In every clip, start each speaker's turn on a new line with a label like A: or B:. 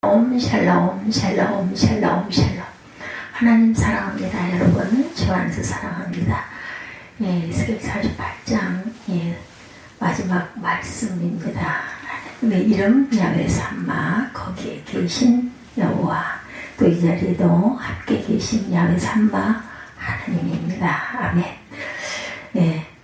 A: 샬롬 샬롬 샬롬 샬롬 샬롬. 하나님 사랑합니다. 여러분 주 안에서 사랑합니다. 에스겔 48장 마지막 말씀입니다. 하나님의 이름 야훼 삼마, 거기에 계신 여호와, 또 이 자리에도 함께 계신 야훼 삼마 하나님입니다. 아멘.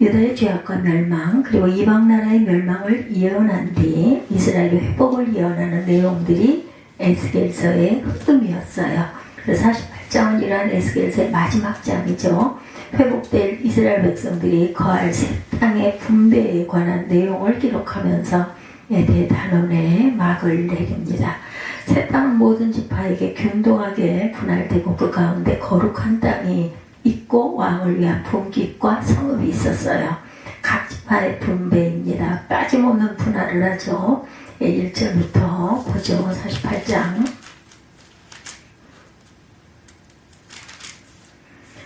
A: 유다의 죄악과 멸망, 그리고 이방 나라의 멸망을 예언한 뒤 이스라엘의 회복을 예언하는 내용들이 에스겔서의 흑음이었어요. 그래서 48장은 이러한 에스겔서의 마지막 장이죠. 회복될 이스라엘 백성들이 거할 새 땅의 분배에 관한 내용을 기록하면서 대단원의 막을 내립니다. 새 땅은 모든 지파에게 균등하게 분할되고 그 가운데 거룩한 땅이 있고 왕을 위한 분깃과 성읍이 있었어요. 각 지파의 분배입니다. 빠짐없는 분할을 하죠. 1절부터 보죠. 48장.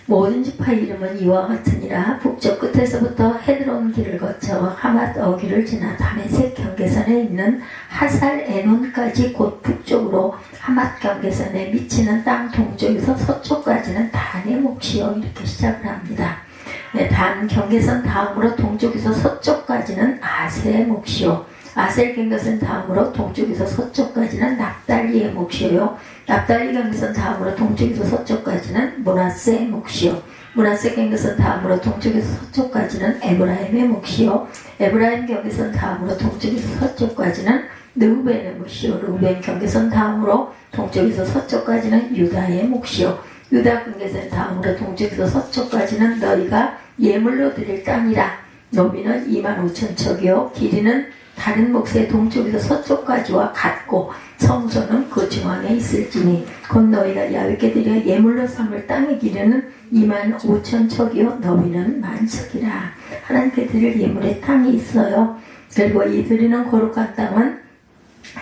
A: 모든 지파 이름은 이와 같으니라. 북쪽 끝에서부터 헤드론 길을 거쳐 하맛 어귀를 지나 다메섹 경계선에 있는 하살 에논까지 곧 북쪽으로 하맛 경계선에 미치는 땅 동쪽에서 서쪽까지는 단의 몫이요. 이렇게 시작을 합니다. 단 경계선 다음으로 동쪽에서 서쪽까지는 아셀의 몫이요. 아셀 경계선 다음으로 동쪽에서 서쪽까지는 납달리의 몫이요. 납달리 경계선 다음으로 동쪽에서 서쪽까지는 므낫세의 몫이요. 므낫세 경계선 다음으로 동쪽에서 서쪽까지는 에브라임의 몫이요. 에브라임 경계선 다음으로 동쪽에서 서쪽까지는 르우벤의 몫이요. 르우벤 경계선 다음으로 동쪽에서 서쪽까지는 유다의 몫이요. 유다 경계선 다음으로 동쪽에서 서쪽까지는 너희가 예물로 드릴 땅이라. 너비는 25,000척이요 길이는 다른 몫의 동쪽에서 서쪽까지와 같고 성소는 그 중앙에 있을지니 곧 너희가 야훼께 드려 예물로 삼을 땅의 길이는 25,000척이요 너비는 10,000척이라. 하나님께 드릴 예물의 땅이 있어요. 그리고 이 드리는 거룩한 땅은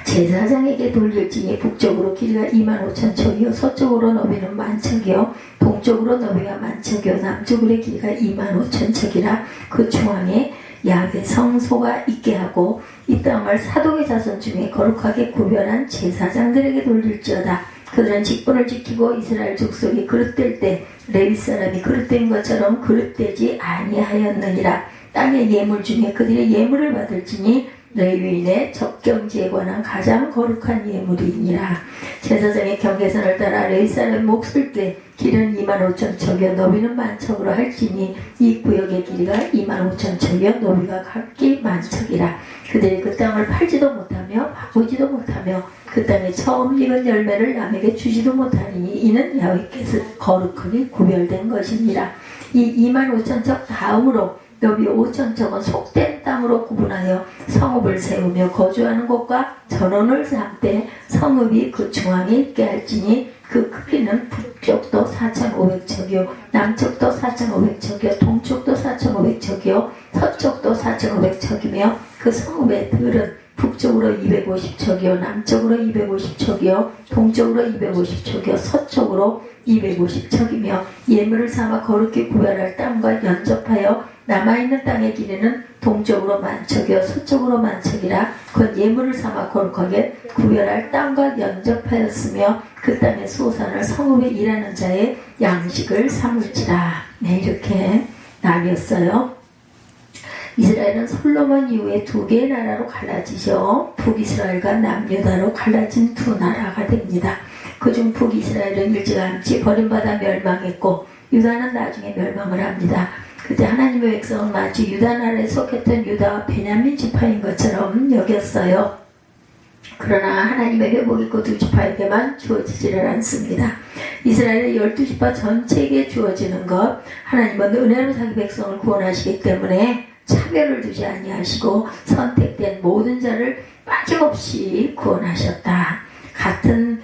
A: 제사장에게 돌릴지니 북쪽으로 길이가 25,000척이요 서쪽으로 너비는 10,000척이요 동쪽으로 너비가 10,000척이요 남쪽으로 길이가 25,000척이라. 그 중앙에 야훼 성소가 있게 하고 이 땅을 사독의 자손 중에 거룩하게 구별한 제사장들에게 돌릴지어다. 그들은 직분을 지키고 이스라엘 족속이 그릇될 때 레위 사람이 그릇된 것처럼 그릇되지 아니하였느니라. 땅의 예물 중에 그들의 예물을 받을지니 레위인의 적경지에 관한 가장 거룩한 예물이니라. 제사장의 경계선을 따라 레위 사람의 몫을 때 길은 25,000척이요 너비는 10,000척으로 할지니 이 구역의 길이가 25,000척이요 너비가 각기 10,000척이라. 그들이 그 땅을 팔지도 못하며 바꾸지도 못하며 그 땅에 처음 익은 열매를 남에게 주지도 못하니 이는 야훼께서 거룩하게 구별된 것이니라. 이 25,000척 다음으로 너비 5,000척은 속된 땅으로 구분하여 성읍을 세우며 거주하는 곳과 전원을 삼되 성읍이 그 중앙에 있게 할지니 그 크기는 북쪽도 4,500척이요 남쪽도 4,500척이요 동쪽도 4,500척이요 서쪽도 4,500척이며 그 성읍의 들은 북쪽으로 250척이요 남쪽으로 250척이요 동쪽으로 250척이요 서쪽으로 250척이며 예물을 삼아 거룩히 구별할 땅과 연접하여 남아있는 땅의 길이는 동쪽으로 10,000척이요 서쪽으로 10,000척이라. 곧 예물을 삼아 거룩하게 구별할 땅과 연접하였으며 그 땅의 소산을 성읍에 일하는 자의 양식을 삼을지라. 이렇게 나뉘었어요. 이스라엘은 솔로몬 이후에 2개의 나라로 갈라지죠. 북이스라엘과 남유다로 갈라진 2 나라가 됩니다. 그중 북이스라엘은 일찌감치 버림받아 멸망했고 유다는 나중에 멸망을 합니다. 그때 하나님의 백성은 마치 유다 나라에 속했던 유다와 베냐민 지파인 것처럼 여겼어요. 그러나 하나님의 회복이 그 2 지파에게만 주어지지를 않습니다. 이스라엘의 12지파 전체에게 주어지는 것, 하나님은 은혜로 자기 백성을 구원하시기 때문에 차별을 두지 아니하시고 선택된 모든 자를 빠짐없이 구원하셨다. 같은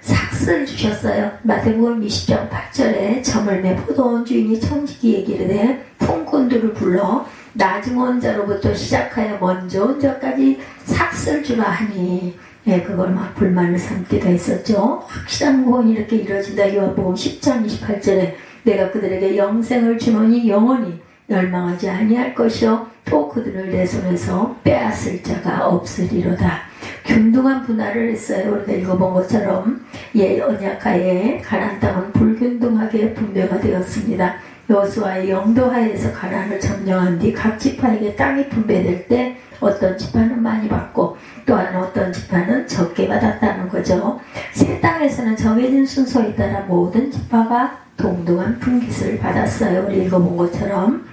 A: 삭스를 주셨어요. 마태복음 20장 8절에 저물매 포도원 주인이 청지기에게 이르되 품꾼들을 불러 나중 온 자로부터 시작하여 먼저 온 자까지 삭스를 주라 하니 그걸 막 불만을 삼기도 했었죠. 확실한 구원이 이렇게 이루어진다. 요한복음 10장 28절에 내가 그들에게 영생을 주노니 영원히 멸망하지 아니할 것이요 또 그들을 내 손에서 빼앗을 자가 없으리로다. 균등한 분할을 했어요. 우리가 읽어본 것처럼 언약하에 가나안 땅은 불균등하게 분배가 되었습니다. 여호수아의 영도하에서 가나안을 점령한 뒤 각 지파에게 땅이 분배될 때 어떤 지파는 많이 받고 또한 어떤 지파는 적게 받았다는 거죠. 새 땅에서는 정해진 순서에 따라 모든 지파가 동등한 분깃을 받았어요. 우리 읽어본 것처럼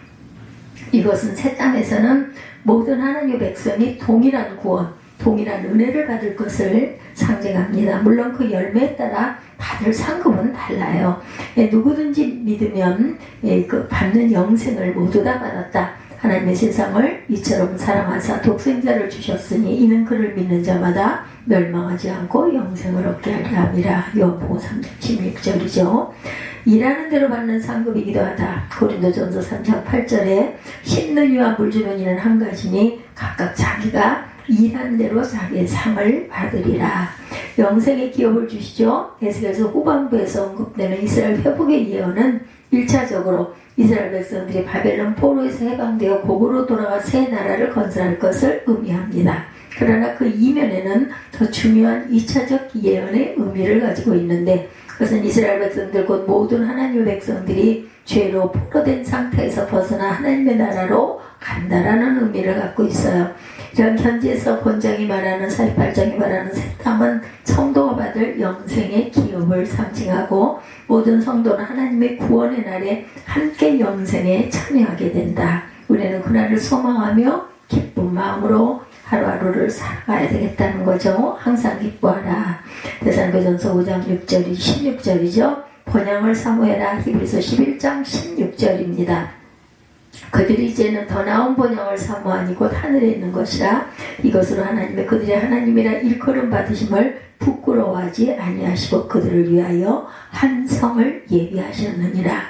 A: 이것은 새 땅에서는 모든 하나님의 백성이 동일한 구원, 동일한 은혜를 받을 것을 상징합니다. 물론 그 열매에 따라 받을 상급은 달라요. 누구든지 믿으면 그 받는 영생을 모두 다 받았다. 하나님의 세상을 이처럼 사랑하사 독생자를 주셨으니 이는 그를 믿는 자마다 멸망하지 않고 영생을 얻게 하려 함이라. 요한복음 3장 16절이죠. 일하는 대로 받는 상급이기도 하다. 고린도전서 3장 8절에 심는 이와 물 주는 이는 한 가지니 각각 자기가 일한 대로 자기의 상을 받으리라. 영생의 기업을 주시죠. 에스겔서 후반부에서 언급되는 이스라엘 회복의 예언은 1차적으로 이스라엘 백성들이 바벨론 포로에서 해방되어 고국으로 돌아가 새 나라를 건설할 것을 의미합니다. 그러나 그 이면에는 더 중요한 2차적 예언의 의미를 가지고 있는데 그것은 이스라엘 백성들 곧 모든 하나님의 백성들이 죄로 포로된 상태에서 벗어나 하나님의 나라로 간다라는 의미를 갖고 있어요. 이런 현지에서 본장이 말하는 48장이 말하는 새 땅은 성도가 받을 영생의 기업을 상징하고 모든 성도는 하나님의 구원의 날에 함께 영생에 참여하게 된다. 우리는 그날을 소망하며 기쁜 마음으로 하루하루를 살아가야 되겠다는 거죠. 항상 기뻐하라. 데살로니가전서 5장 6절이 16절이죠. 번영을 사모해라. 히브리서 11장 16절입니다. 그들이 이제는 더 나은 번영을 사모하니 곧 하늘에 있는 것이라. 이것으로 그들의 하나님이라 일컬음 받으심을 부끄러워하지 아니하시고 그들을 위하여 한 성을 예비하셨느니라.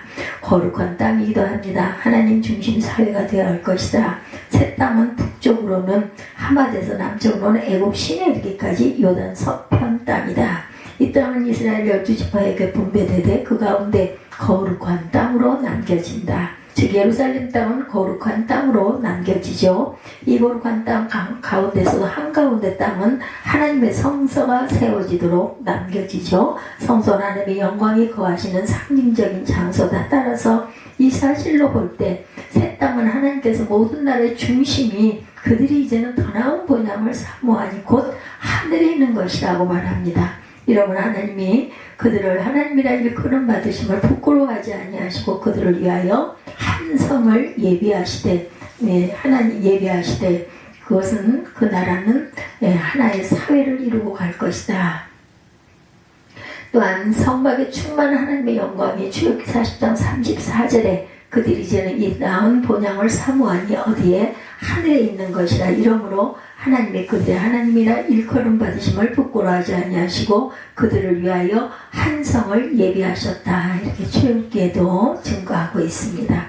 A: 거룩한 땅이기도 합니다. 하나님 중심 사회가 되어야 할 것이다. 새 땅은 북쪽으로는 하맛에서 남쪽으로는 애굽 시내 이르기까지 요단 서편 땅이다. 이 땅은 이스라엘 12지파에게 분배되되 그 가운데 거룩한 땅으로 남겨진다. 즉 예루살렘 땅은 거룩한 땅으로 남겨지죠. 이 거룩한 땅 가운데서도 한가운데 땅은 하나님의 성서가 세워지도록 남겨지죠. 성소는 하나님의 영광이 거하시는 상징적인 장소다. 따라서 이 사실로 볼 때 새 땅은 하나님께서 모든 나라의 중심이 그들이 이제는 더 나은 본향을 사모하니 곧 하늘에 있는 것이라고 말합니다. 이러므로 하나님이 그들을 하나님이라 일컬음 받으심을 부끄러워하지 아니하시고 그들을 위하여 한 성을 예비하시되 하나님 예비하시되 그것은 그 나라는 하나의 사회를 이루고 갈 것이다. 또한 성막에 충만한 하나님의 영광이 출애굽기 40장 34절에 그들이 이제는 이 나은 본향을 사모하니 어디에 하늘에 있는 것이라. 이러므로 하나님의 그들의 하나님이라 일컬음 받으심을 부끄러워하지 아니하시고 그들을 위하여 한 성을 예비하셨다. 이렇게 출애굽기에도 증거하고 있습니다.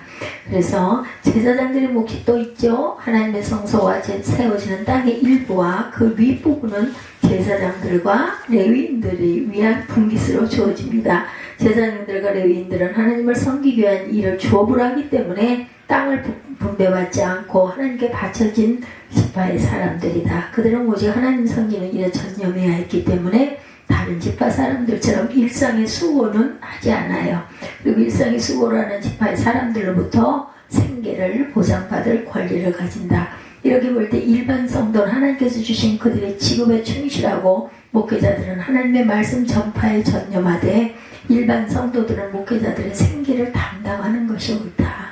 A: 그래서 제사장들의 몫이 또 있죠. 하나님의 성소와 세워지는 땅의 일부와 그 윗부분은 제사장들과 레위인들을 위한 분깃으로 주어집니다. 제사장들과 레위인들은 하나님을 섬기기 위한 일을 주업으로 하기 때문에 땅을 분배받지 않고 하나님께 바쳐진 지파의 사람들이다. 그들은 오직 하나님 섬기는 일에 전념해야 했기 때문에 다른 지파 사람들처럼 일상의 수고는 하지 않아요. 그리고 일상의 수고를 하는 지파의 사람들로부터 생계를 보장받을 권리를 가진다. 이렇게 볼 때 일반 성도는 하나님께서 주신 그들의 직업에 충실하고 목회자들은 하나님의 말씀 전파에 전념하되 일반 성도들은 목회자들의 생계를 담당하는 것이 옳다.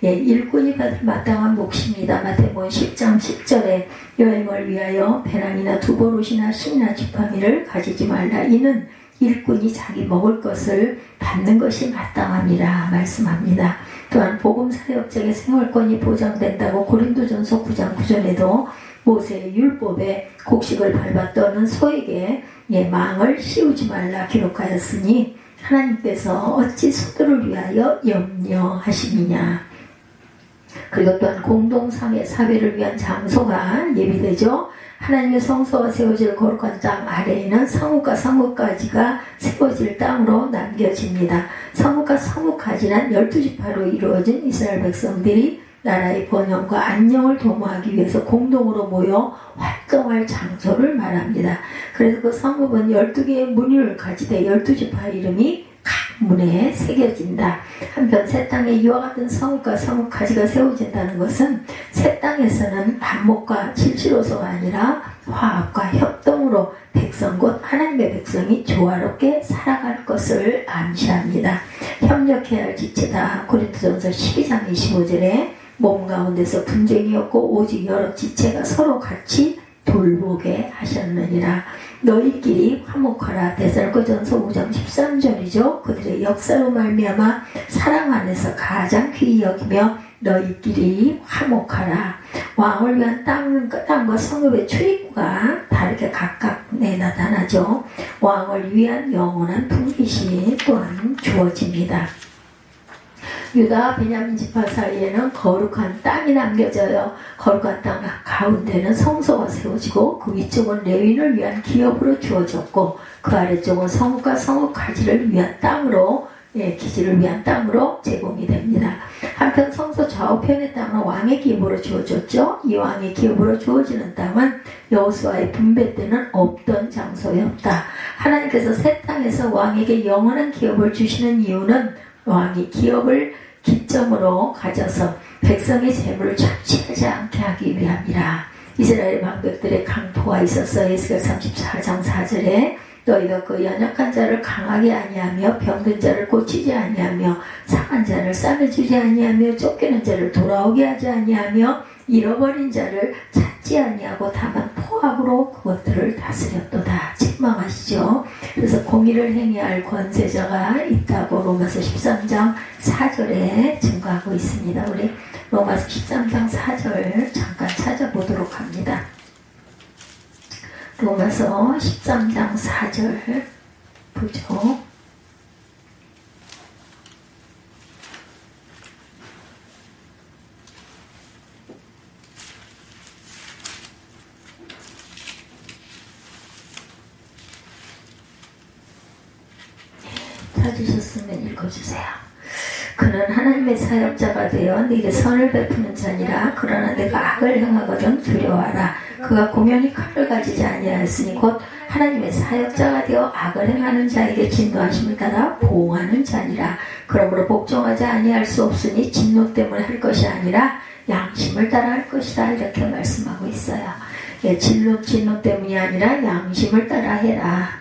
A: 일꾼이 받을 마땅한 몫입니다. 마태복음 10장 10절에 여행을 위하여 배낭이나 두보롯이나 신이나 지팡이를 가지지 말라. 이는 일꾼이 자기 먹을 것을 받는 것이 마땅함이라 말씀합니다. 또한 복음 사역자의 생활권이 보장된다고 고린도전서 9장 9절에도 모세의 율법에 곡식을 밟아 떠는 소에게 망을 씌우지 말라 기록하였으니 하나님께서 어찌 소들을 위하여 염려하시느냐. 그리고 또한 공동상의 사회를 위한 장소가 예비되죠. 하나님의 성소가 세워질 거룩한 땅 아래에는 성읍과 성읍까지가 세워질 땅으로 남겨집니다. 성읍과 성읍까지는 12지파로 이루어진 이스라엘 백성들이 나라의 번영과 안녕을 도모하기 위해서 공동으로 모여 활동할 장소를 말합니다. 그래서 그 성읍은 12개의 문을 가지되 12지파 이름이 각 문에 새겨진다. 한편 새 땅에 이와 같은 성읍과 성읍 가지가 세워진다는 것은 새 땅에서는 반목과 질시로서가 아니라 화합과 협동으로 백성 곧 하나님의 백성이 조화롭게 살아갈 것을 암시합니다. 협력해야 할 지체다. 고린도전서 12장 25절에 몸 가운데서 분쟁이 없고 오직 여러 지체가 서로 같이 돌보게 하셨느니라. 너희끼리 화목하라. 데살로니가전서 5장 13절이죠. 그들의 역사로 말미암아 사랑 안에서 가장 귀히 여기며 너희끼리 화목하라. 왕을 위한 땅과 성읍의 출입구가 다르게 각각 나타나죠. 왕을 위한 영원한 분깃이 또한 주어집니다. 유다 베냐민 지파 사이에는 거룩한 땅이 남겨져요. 거룩한 땅 가운데는 성소가 세워지고 그 위쪽은 레위인을 위한 기업으로 주어졌고 그 아래쪽은 성읍과 성읍 가지를 위한 땅으로 기지를 위한 땅으로 제공이 됩니다. 한편 성소 좌우편의 땅은 왕의 기업으로 주어졌죠. 이 왕의 기업으로 주어지는 땅은 여호수아의 분배 때는 없던 장소였다. 하나님께서 새 땅에서 왕에게 영원한 기업을 주시는 이유는 왕이 기업을 기점으로 가져서 백성의 재물을 착취하지 않게 하기 위함이라. 이스라엘 방백들의 강포가 있어서 에스겔 34장 4절에 너희가 그 연약한 자를 강하게 아니하며 병든 자를 고치지 아니하며 상한 자를 싸매주지 아니하며 쫓기는 자를 돌아오게 하지 아니하며 잃어버린 자를 찾지 아니하고 다만 포악으로 그것들을 다스렸도다. 책망하시죠. 그래서 공의를 행해야 할 권세자가 있다고 로마서 13장 4절에 증거하고 있습니다. 우리 로마서 13장 4절 잠깐 찾아보도록 합니다. 로마서 13장 4절 보죠. 찾으셨으면 읽어주세요. 그는 하나님의 사역자가 되어 네게 선을 베푸는 자니라. 그러나 내가 악을 행하거든 두려워하라. 그가 공연히 칼을 가지지 아니하였으니 곧 하나님의 사역자가 되어 악을 행하는 자에게 진노하심을 따라 보응하는 자니라. 그러므로 복종하지 아니할 수 없으니 진노 때문에 할 것이 아니라 양심을 따라 할 것이다. 이렇게 말씀하고 있어요. 진노 때문이 아니라 양심을 따라 해라.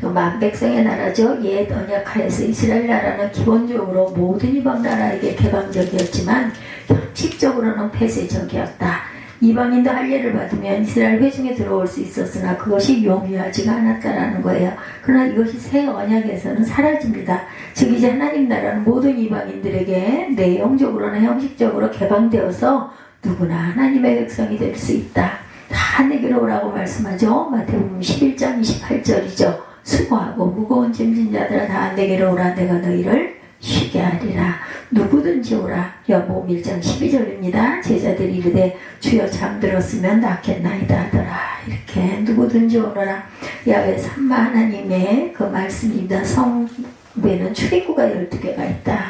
A: 만백성의 나라죠. 옛 언약하에서 이스라엘 나라는 기본적으로 모든 이방 나라에게 개방적이었지만 형식적으로는 폐쇄적이었다. 이방인도 할례를 받으면 이스라엘 회중에 들어올 수 있었으나 그것이 용이하지가 않았다라는 거예요. 그러나 이것이 새 언약에서는 사라집니다. 즉 이제 하나님 나라는 모든 이방인들에게 내용적으로나 형식적으로 개방되어서 누구나 하나님의 백성이 될 수 있다. 다 내게로 오라고 말씀하죠. 마태복음 11장 28절이죠. 수고하고 무거운 짐진 자들아 다 내게로 오라. 내가 너희를 쉬게 하리라. 누구든지 오라. 요한복음 1장 12절입니다. 제자들이 이르되 주여 잠들었으면 낫겠나이다 하더라. 이렇게 누구든지 오너라. 야훼 삼마 하나님의 그 말씀입니다. 성읍에는 출입구가 12개가 있다.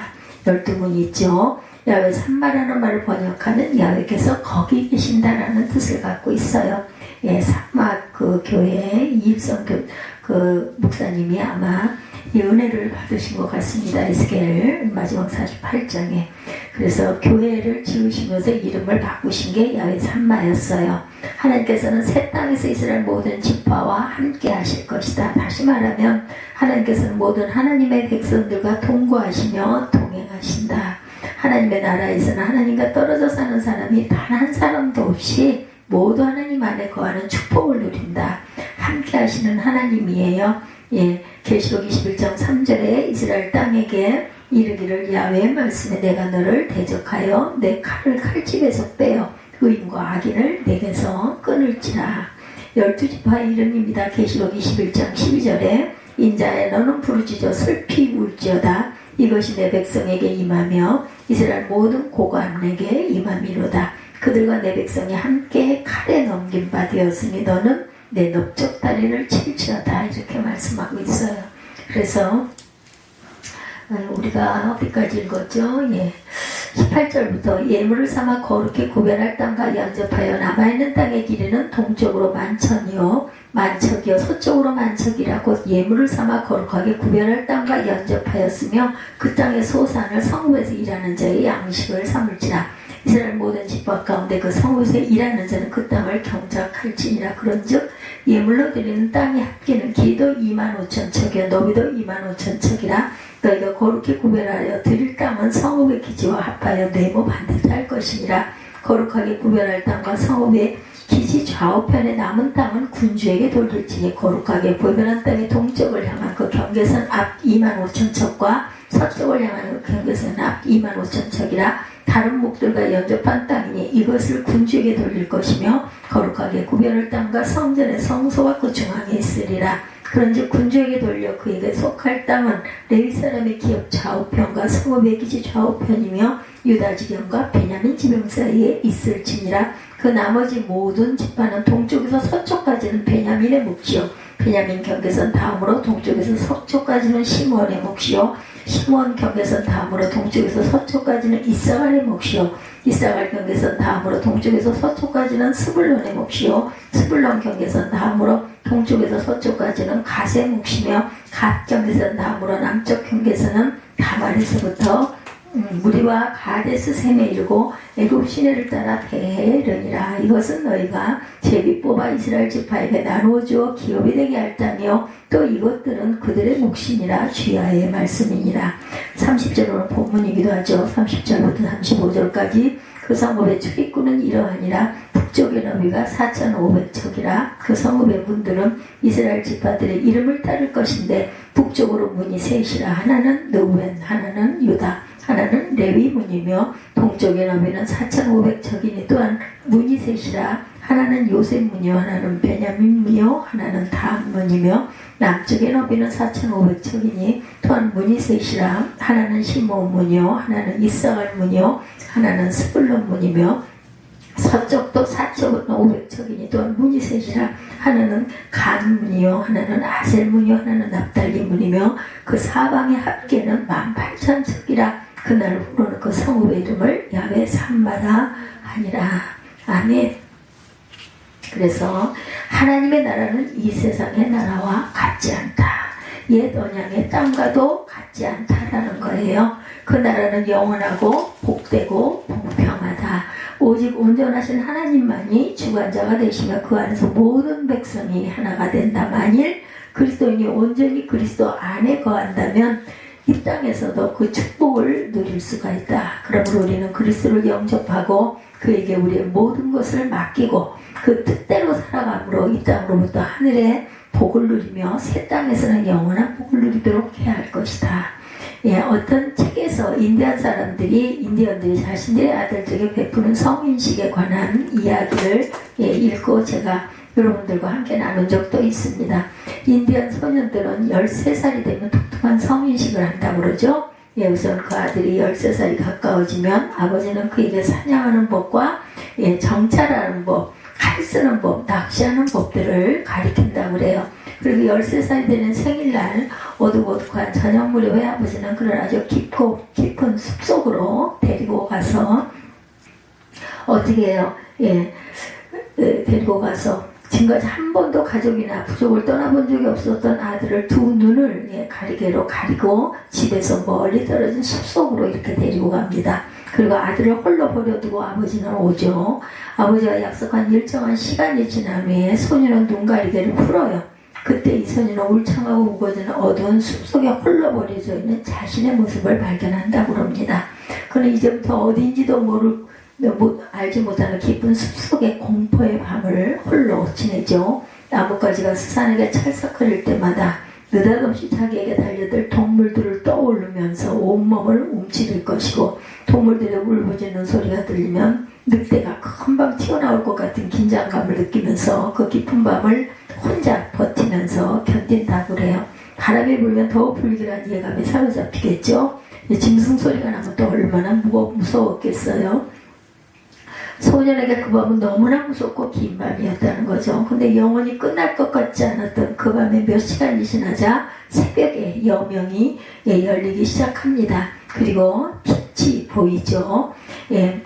A: 12문이 있죠. 야훼 삼마라는 말을 번역하는 야훼께서 거기 계신다라는 뜻을 갖고 있어요. 삼마 그 교회 이일성 그 목사님이 아마 이 은혜를 받으신 것 같습니다. 에스겔 마지막 48장에. 그래서 교회를 지으시면서 이름을 바꾸신 게 야훼 삼마였어요. 하나님께서는 새 땅에서 이스라엘 모든 지파와 함께 하실 것이다. 다시 말하면 하나님께서는 모든 하나님의 백성들과 동거하시며 동행하신다. 하나님의 나라에서는 하나님과 떨어져 사는 사람이 단 한 사람도 없이 모두 하나님 안에 거하는 축복을 누린다. 함께 하시는 하나님이에요. 계시록 21장 3절에 이스라엘 땅에게 이르기를 야훼의 말씀에 내가 너를 대적하여 내 칼을 칼집에서 빼어 의인과 악인을 내게서 끊을지라. 12지파의 이름입니다. 계시록 21장 12절에 인자에 너는 부르짖어 슬피 울지어다. 이것이 내 백성에게 임하며 이스라엘 모든 고관에게 임함이로다. 그들과 내 백성이 함께 칼에 넘긴 바 되었으니 너는 내 넓적 다리를 칠지어다 이렇게 말씀하고 있어요. 그래서 우리가 어디까지 읽었죠? 18절부터 예물을 삼아 거룩히 구별할 땅과 연접하여 남아있는 땅의 길이는 동쪽으로 만천이요 만척이요 서쪽으로 만척이라 곧 예물을 삼아 거룩하게 구별할 땅과 연접하였으며 그 땅의 소산을 성읍에서 일하는 자의 양식을 삼을지라. 이스라엘 모든 집밥 가운데 그 성읍에서 일하는 자는 그 땅을 경작할지니라. 그런즉 예물로 드리는 땅의 합계는 길이도 25,000척이요 너비도 25,000척이라. 너희가 거룩히 구별하여 드릴 땅은 성읍의 기지와 합하여 네모 반듯 할 것이니라. 거룩하게 구별할 땅과 성읍의 기지 좌우편에 남은 땅은 군주에게 돌릴지니 거룩하게 구별한 땅의 동쪽을 향한 그 경계선 앞 25,000척과 서쪽을 향한 그 경계선 앞 25,000척이라. 다른 목들과 연접한 땅이니 이것을 군주에게 돌릴 것이며 거룩하게 구별할 땅과 성전의 성소와 그 중앙에 있으리라. 그런즉 군주에게 돌려 그에게 속할 땅은 레위 사람의 기업 좌우편과 성읍의 기지 좌우편이며 유다 지경과 베냐민 지경 사이에 있을지니라. 그 나머지 모든 지파는 동쪽에서 서쪽까지는 베냐민의 몫이요 베냐민 경계선 다음으로 동쪽에서 서쪽까지는 시므온의 몫이요 시므온 경계선 다음으로 동쪽에서 서쪽까지는 이사갈의 몫이요 이사갈 경계선 다음으로 동쪽에서 서쪽까지는 스불론의 몫이요 스불론 경계선 다음으로 동쪽에서 서쪽까지는 갓의 몫이며 갓 경계선 다음으로 남쪽 경계선은 다말에서부터 무리와 가데스 셈에 이르고 애굽 시내를 따라 대르니라. 이것은 너희가 제비 뽑아 이스라엘 지파에게 나누어 주어 기업이 되게 할 땅이요 또 이것들은 그들의 몫이니라. 주야의 말씀이니라. 30절로는 본문이기도 하죠. 30절부터 35절까지 그 성읍의 출입구는 이러하니라. 북쪽의 너비가 4,500척이라. 그 성읍의 문들은 이스라엘 지파들의 이름을 따를 것인데 북쪽으로 문이 셋이라. 하나는 르우벤 하나는 유다 하나는 레위 문이며 동쪽의 너비는 4,500척이니 또한 문이 셋이라. 하나는 요셉 문이요 하나는 베냐민 문이요 하나는 단 문이며 남쪽의 너비는 4,500척이니 또한 문이 셋이라. 하나는 시므온 문이요 하나는 이사갈 문이요 하나는 스불론 문이며 서쪽도 4,500척이니 또한 문이 셋이라. 하나는 간 문이요 하나는 아셀 문이요 하나는 납달리 문이며 그 사방의 합계는 18,000척이라. 그날 후로는 그 성읍의 이름을 야훼 산마라 하니라. 아멘. 그래서 하나님의 나라는 이 세상의 나라와 같지 않다. 옛 언약의 땅과도 같지 않다라는 거예요. 그 나라는 영원하고 복되고 공평하다. 오직 온전하신 하나님만이 주관자가 되시며 그 안에서 모든 백성이 하나가 된다. 만일 그리스도인이 온전히 그리스도 안에 거한다면 이 땅에서도 그 축복을 누릴 수가 있다. 그러므로 우리는 그리스도를 영접하고 그에게 우리의 모든 것을 맡기고 그 뜻대로 살아감으로 이 땅으로부터 하늘의 복을 누리며 새 땅에서는 영원한 복을 누리도록 해야 할 것이다. 어떤 책에서 인디언들이 자신들의 아들들에게 베푸는 성인식에 관한 이야기를 읽고 제가 여러분들과 함께 나눈 적도 있습니다. 인디언 소년들은 13살이 되면 독특한 성인식을 한다고 그러죠. 우선 그 아들이 13살이 가까워지면 아버지는 그에게 사냥하는 법과 정찰하는 법, 칼 쓰는 법, 낚시하는 법들을 가리킨다고 그래요. 그리고 13살이 되는 생일날 어둑어둑한 저녁 무렵에 아버지는 그를 아주 깊은 숲속으로 데리고 가서 어떻게 해요? 데리고 가서 지금까지 한 번도 가족이나 부족을 떠나본 적이 없었던 아들을 두 눈을 가리개로 가리고 집에서 멀리 떨어진 숲속으로 이렇게 데리고 갑니다. 그리고 아들을 홀로 버려두고 아버지는 오죠. 아버지가 약속한 일정한 시간이 지난 후에 소녀는 눈가리개를 풀어요. 그때 이 소녀는 울창하고 우거지는 어두운 숲속에 홀로 버려져 있는 자신의 모습을 발견한다고 합니다. 그는 이제부터 어디인지도 알지 못하는 깊은 숲속의 공포의 밤을 홀로 지내죠. 나뭇가지가 스산하게 찰싹거릴 때마다 느닷없이 자기에게 달려들 동물들을 떠오르면서 온몸을 움츠릴 것이고 동물들의 울부짖는 소리가 들리면 늑대가 금방 튀어나올 것 같은 긴장감을 느끼면서 그 깊은 밤을 혼자 버티면서 견딘다고 그래요. 바람이 불면 더욱 불길한 예감에 사로잡히겠죠. 짐승 소리가 나면 또 얼마나 무서웠겠어요. 소년에게 그 밤은 너무나 무섭고 긴 밤이었다는 거죠. 근데 영원히 끝날 것 같지 않았던 그 밤에 몇 시간이 지나자 새벽에 여명이 열리기 시작합니다. 그리고 빛이 보이죠.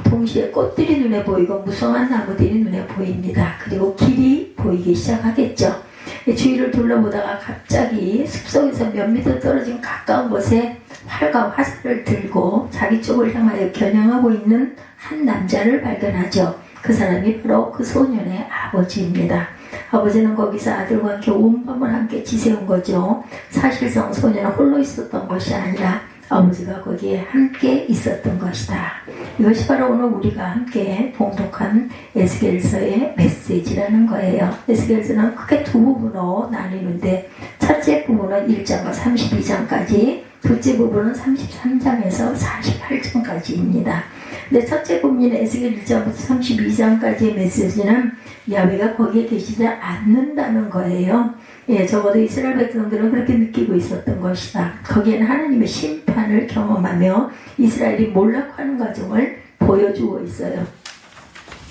A: 동시에 꽃들이 눈에 보이고 무성한 나무들이 눈에 보입니다. 그리고 길이 보이기 시작하겠죠. 주위를 둘러보다가 갑자기 숲속에서 몇 미터 떨어진 가까운 곳에 활과 화살을 들고 자기 쪽을 향하여 겨냥하고 있는 한 남자를 발견하죠. 그 사람이 바로 그 소년의 아버지입니다. 아버지는 거기서 아들과 함께 온 밤을 함께 지새운 거죠. 사실상 소년은 홀로 있었던 것이 아니라 아버지가 거기에 함께 있었던 것이다. 이것이 바로 오늘 우리가 함께 봉독한 에스겔서의 메시지라는 거예요. 에스겔서는 크게 두 부분으로 나뉘는데 첫째 부분은 1장과 32장까지, 둘째 부분은 33장에서 48장까지입니다. 근데 첫째 부분인 에스겔 1장부터 32장까지의 메시지는 야훼가 거기에 계시지 않는다는 거예요. 적어도 이스라엘 백성들은 그렇게 느끼고 있었던 것이다. 거기에는 하나님의 심판을 경험하며 이스라엘이 몰락하는 과정을 보여주고 있어요.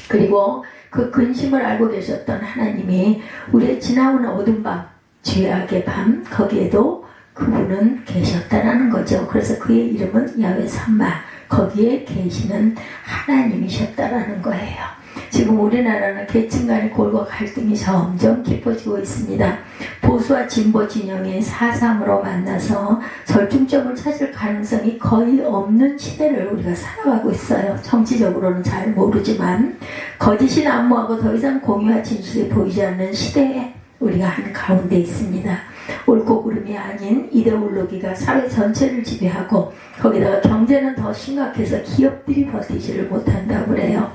A: 그리고 그 근심을 알고 계셨던 하나님이 우리의 지나오는 어두운 밤, 죄악의 밤, 거기에도 그분은 계셨다라는 거죠. 그래서 그의 이름은 야훼 삼마, 거기에 계시는 하나님이셨다라는 거예요. 지금 우리나라는 계층 간의 골과 갈등이 점점 깊어지고 있습니다. 보수와 진보 진영이 4.3으로 만나서 절충점을 찾을 가능성이 거의 없는 시대를 우리가 살아가고 있어요. 정치적으로는 잘 모르지만 거짓이 난무하고 더 이상 공유와 진실이 보이지 않는 시대에 우리가 한 가운데 있습니다. 옳고 그름이 아닌 이데올로기가 사회 전체를 지배하고 거기다가 경제는 더 심각해서 기업들이 버티지를 못한다고 그래요.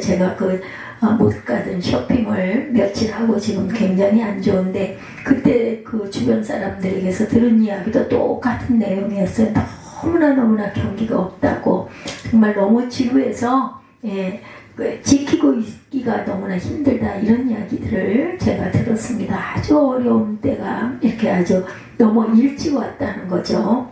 A: 제가 못 가던 쇼핑을 며칠 하고 지금 굉장히 안 좋은데 그때 그 주변 사람들에게서 들은 이야기도 똑같은 내용이었어요. 너무나 경기가 없다고, 정말 너무 지루해서 지키고 있기가 너무나 힘들다, 이런 이야기들을 제가 들었습니다. 아주 어려운 때가 이렇게 아주 너무 일찍 왔다는 거죠.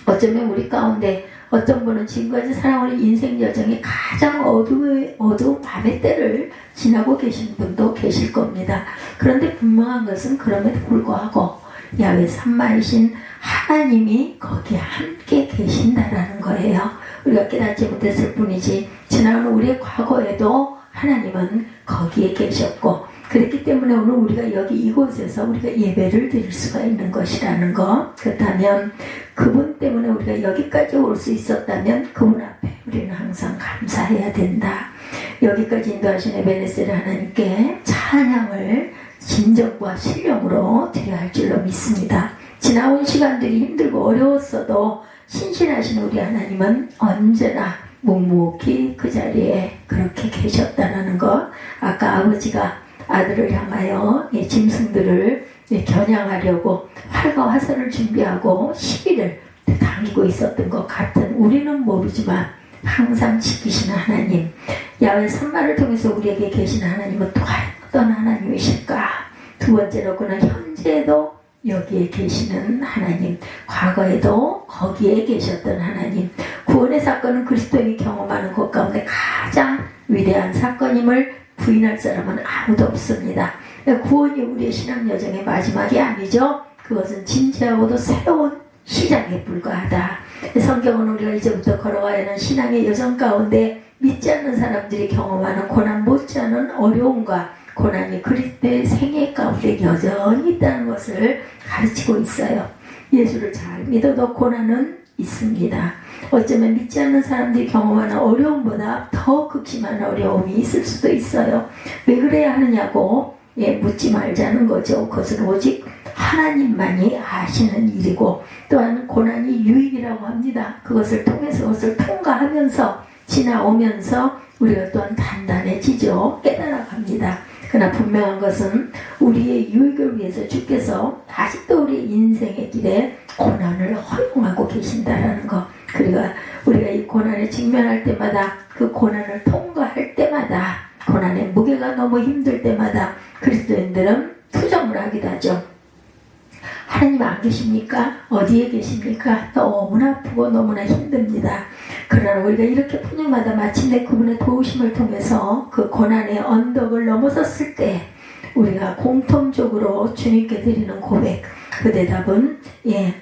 A: 어쩌면 우리 가운데 어떤 분은 지금까지 살아오는 인생 여정이 가장 어두운 밤의 때를 지나고 계신 분도 계실 겁니다. 그런데 분명한 것은 그럼에도 불구하고 야훼 삼마이신 하나님이 거기에 함께 계신다라는 거예요. 우리가 깨닫지 못했을 뿐이지 지나가는 우리의 과거에도 하나님은 거기에 계셨고, 그렇기 때문에 오늘 우리가 여기 이곳에서 우리가 예배를 드릴 수가 있는 것이라는 것. 그렇다면 그분 때문에 우리가 여기까지 올 수 있었다면 그분 앞에 우리는 항상 감사해야 된다. 여기까지 인도하신 에베네셀 하나님께 찬양을 진정과 신령으로 드려야 할 줄로 믿습니다. 지나온 시간들이 힘들고 어려웠어도 신실하신 우리 하나님은 언제나 묵묵히 그 자리에 그렇게 계셨다는 것. 아까 아버지가 아들을 향하여 짐승들을 겨냥하려고 활과 화살을 준비하고 시기를 당기고 있었던 것 같은, 우리는 모르지만 항상 지키시는 하나님, 야훼 삼마를 통해서 우리에게 계신 하나님은 또 어떤 하나님이실까? 두 번째로 그는 현재에도 여기에 계시는 하나님, 과거에도 거기에 계셨던 하나님. 구원의 사건은 그리스도인이 경험하는 것 가운데 가장 위대한 사건임을 부인할 사람은 아무도 없습니다. 구원이 우리의 신앙 여정의 마지막이 아니죠. 그것은 진지하고도 새로운 시작에 불과하다. 성경은 우리가 이제부터 걸어가야 하는 신앙의 여정 가운데 믿지 않는 사람들이 경험하는 고난 못지않은 어려움과 고난이 그리스도의 생애 가운데 여전히 있다는 것을 가르치고 있어요. 예수를 잘 믿어도 고난은 있습니다. 어쩌면 믿지 않는 사람들이 경험하는 어려움보다 더 극심한 어려움이 있을 수도 있어요. 왜 그래야 하느냐고 묻지 말자는 거죠. 그것은 오직 하나님만이 아시는 일이고, 또한 고난이 유익이라고 합니다. 그것을 통해서 그것을 통과하면서 지나오면서 우리가 또한 단단해지죠. 깨달아갑니다. 그러나 분명한 것은 우리의 유익을 위해서 주께서 아직도 우리 인생의 길에 고난을 허용하고 계신다라는 것. 그리고 우리가 이 고난에 직면할 때마다, 그 고난을 통과할 때마다, 고난의 무게가 너무 힘들 때마다 그리스도인들은 투정을 하기도 하죠. 하나님 안 계십니까? 어디에 계십니까? 너무나 아프고 너무나 힘듭니다. 그러나 우리가 이렇게 푸념마다 마침내 그분의 도우심을 통해서 그 고난의 언덕을 넘어섰을 때 우리가 공통적으로 주님께 드리는 고백, 그 대답은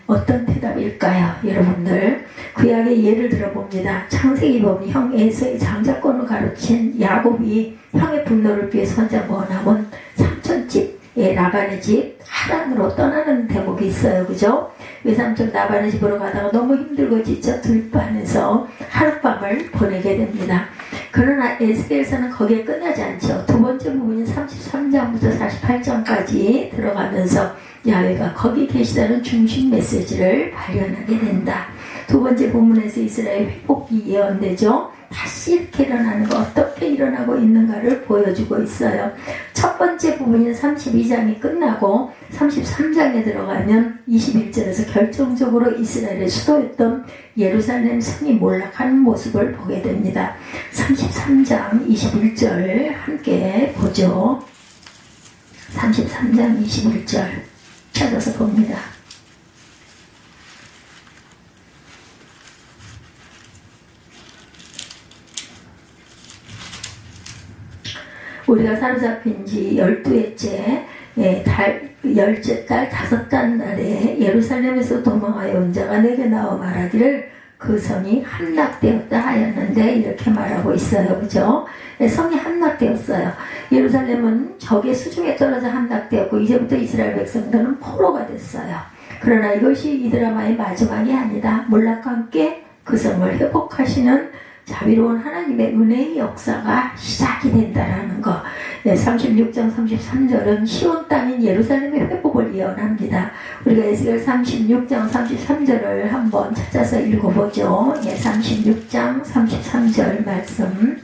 A: 어떤 대답일까요? 여러분들 구약의 예를 들어봅니다. 창세기 보면 형 에서의 장자권을 가르친 야곱이 형의 분노를 피해서 혼자 머나먼 삼촌집 라반의 집 하란으로 떠나는 대목이 있어요. 그죠? 외삼촌 라반의 집으로 가다가 너무 힘들고 지쳐 들판에서 하룻밤을 보내게 됩니다. 그러나 에스겔서는 거기에 끝나지 않죠. 두 번째 부분인 33장부터 48장까지 들어가면서 야훼가 거기 계시다는 중심 메시지를 발견하게 된다. 두 번째 본문에서 이스라엘 회복이 예언되죠. 다시 이렇게 일어나는 거, 어떻게 일어나고 있는가를 보여주고 있어요. 첫 번째 부분인 32장이 끝나고 33장에 들어가면 21절에서 결정적으로 이스라엘의 수도였던 예루살렘 성이 몰락하는 모습을 보게 됩니다. 33장 21절 함께 보죠. 33장 21절 찾아서 봅니다. 우리가 사로잡힌 지 12회째 열째 달 5단 날에 예루살렘에서 도망하여 온 자가 내게 나와 말하기를 그 성이 함락되었다 하였는데 이렇게 말하고 있어요. 그죠? 성이 함락되었어요. 예루살렘은 적의 수중에 떨어져 함락되었고 이제부터 이스라엘 백성들은 포로가 됐어요. 그러나 이것이 이 드라마의 마지막이 아니다. 몰락과 함께 그 성을 회복하시는 자비로운 하나님의 은혜의 역사가 시작이 된다라는 거. 36장 33절은 시온 땅인 예루살렘의 회복을 예언합니다. 우리가 에스겔 36장 33절을 한번 찾아서 읽어보죠. 36장 33절 말씀.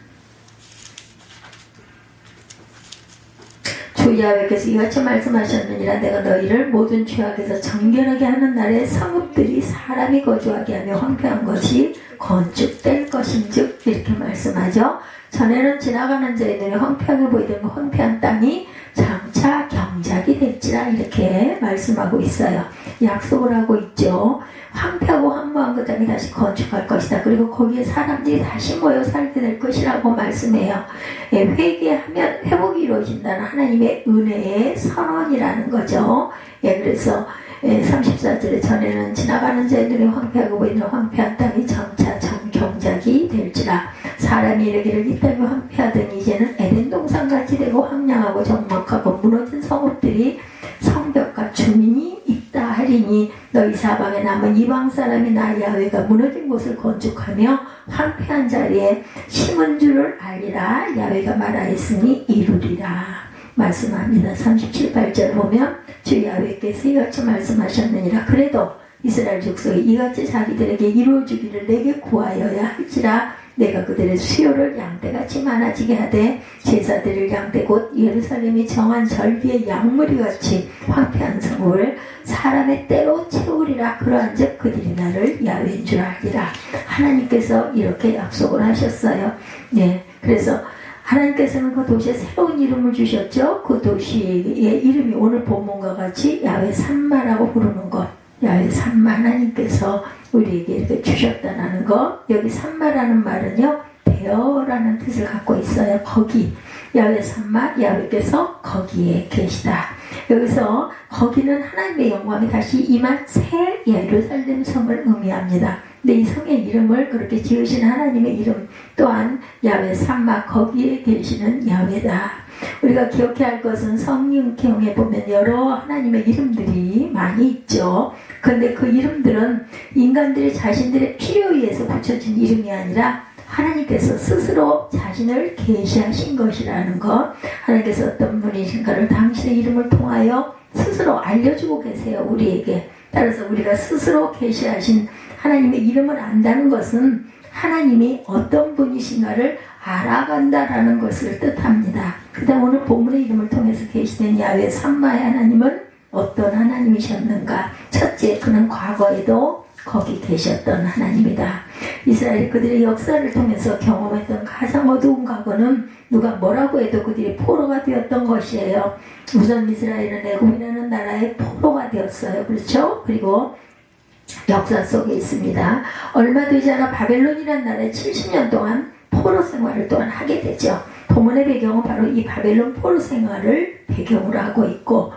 A: 주 야훼께서 이같이 말씀하셨느니라. 내가 너희를 모든 죄악에서 정결하게 하는 날에 성읍들이 사람이 거주하게 하며 황폐한 것이 건축될 것인즉 이렇게 말씀하죠. 전에는 지나가는 자의 눈에 황폐하게 보이던 황폐한 땅이 장차 경작이 될지라 이렇게 말씀하고 있어요. 약속을 하고 있죠. 황폐하고 황무한 그 땅이 다시 건축할 것이다. 그리고 거기에 사람들이 다시 모여 살게 될 것이라고 말씀해요. 회개하면 회복이 이루어진다는 하나님의 은혜의 선언이라는 거죠. 그래서 34절에 전에는 지나가는 자의 눈에 황폐하고 보이는 황폐한 땅이 장차 정경작이 될지라. 사람이 이르기를 이 땅이 황폐하더니 이제는 에덴 동산같이 되고 황량하고 적막하고 무너진 성읍들이 성벽과 주민이 있다 하리니 너희 사방에 남은 이방 사람이 나 야훼가 무너진 곳을 건축하며 황폐한 자리에 심은 줄을 알리라. 야훼가 말하였으니 이루리라 말씀합니다. 37, 8절 보면 주 야훼께서 이같이 말씀하셨느니라. 그래도 이스라엘 족속이 이같이 자기들에게 이루어주기를 내게 구하여야 할지라. 내가 그들의 수요를 양떼같이 많아지게 하되 제사드릴 양떼 곧 예루살렘이 정한 절기의 양무리같이 황폐한 성을 사람의 때로 채우리라. 그러한즉 그들이 나를 야훼인 줄 알리라. 하나님께서 이렇게 약속을 하셨어요. 그래서 하나님께서는 그 도시에 새로운 이름을 주셨죠. 그 도시의 이름이 오늘 본문과 같이 야훼 산마라고 부르는 것. 야훼 산마, 하나님께서 우리에게 이렇게 주셨다는 거. 여기 산마라는 말은요, 되어라는 뜻을 갖고 있어요. 거기, 야훼 산마, 야훼께서 거기에 계시다. 여기서 거기는 하나님의 영광이 다시 임한 새 예루살렘 성을 의미합니다. 근데 이 성의 이름을 그렇게 지으신 하나님의 이름 또한 야훼 산마, 거기에 계시는 야훼다. 우리가 기억해야 할 것은 성경에 보면 여러 하나님의 이름들이 많이 있죠. 그런데 그 이름들은 인간들이 자신들의 필요에 의해서 붙여진 이름이 아니라 하나님께서 스스로 자신을 계시하신 것이라는 것. 하나님께서 어떤 분이신가를 당신의 이름을 통하여 스스로 알려주고 계세요. 우리에게. 따라서 우리가 스스로 계시하신 하나님의 이름을 안다는 것은 하나님이 어떤 분이신가를 알아간다라는 것을 뜻합니다. 그 다음 오늘 본문의 이름을 통해서 계시된 야훼 산마의 하나님은 어떤 하나님이셨는가? 첫째, 그는 과거에도 거기 계셨던 하나님이다. 이스라엘이 그들의 역사를 통해서 경험했던 가장 어두운 과거는 누가 뭐라고 해도 그들이 포로가 되었던 것이에요. 우선 이스라엘은 애굽이라는 나라의 포로가 되었어요. 그렇죠? 그리고 역사 속에 있습니다. 얼마 되지 않아 바벨론이라는 나라에 70년 동안 포로 생활을 또한 하게 되죠. 본문의 배경은 바로 이 바벨론 포로 생활을 배경으로 하고 있고,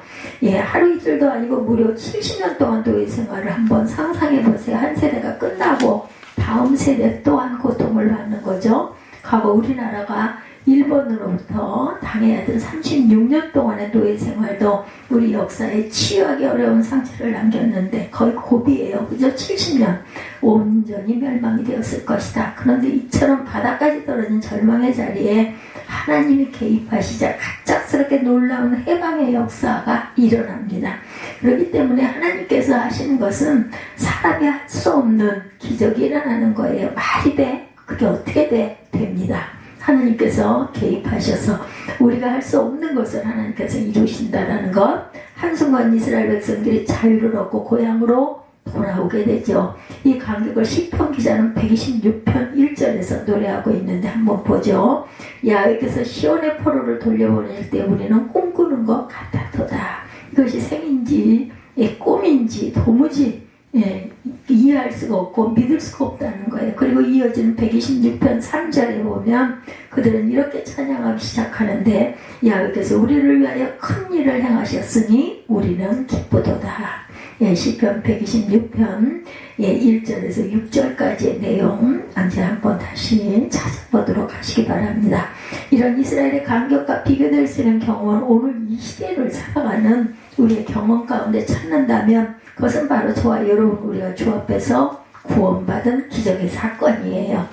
A: 하루 이틀도 아니고 무려 70년 동안 노예 생활을 한번 상상해 보세요. 한 세대가 끝나고 다음 세대 또한 고통을 받는 거죠. 과거 우리나라가 일본으로부터 당해야 될 36년 동안의 노예 생활도 우리 역사에 치유하기 어려운 상처를 남겼는데 거의 고비예요. 그저 70년 온전히 멸망이 되었을 것이다. 그런데 이처럼 바닥까지 떨어진 절망의 자리에 하나님이 개입하시자 갑작스럽게 놀라운 해방의 역사가 일어납니다. 그렇기 때문에 하나님께서 하시는 것은 사람이 할 수 없는 기적이 일어나는 거예요. 말이 돼? 그게 어떻게 돼? 됩니다. 하나님께서 개입하셔서 우리가 할 수 없는 것을 하나님께서 이루신다라는 것. 한순간 이스라엘 백성들이 자유를 얻고 고향으로 돌아오게 되죠. 이 간격을 시편 기자는 126편 1절에서 노래하고 있는데 한번 보죠. 야훼께서 시온의 포로를 돌려보낼 때 우리는 꿈꾸는 것 같았도다. 이것이 생인지 꿈인지 도무지 이해할 수가 없고 믿을 수가 없다는 거예요. 그리고 이어지는 126편 3절에 보면 그들은 이렇게 찬양하기 시작하는데, 야훼께서 우리를 위하여 큰 일을 행하셨으니 우리는 기쁘도다. 시편 126편 1절에서 6절까지의 내용 언제 한번 다시 찾아보도록 하시기 바랍니다. 이런 이스라엘의 간격과 비교될 수 있는 경험을 오늘 이 시대를 살아가는 우리의 경험 가운데 찾는다면 그것은 바로 저와 여러분 우리가 주 앞에서 구원받은 기적의 사건이에요.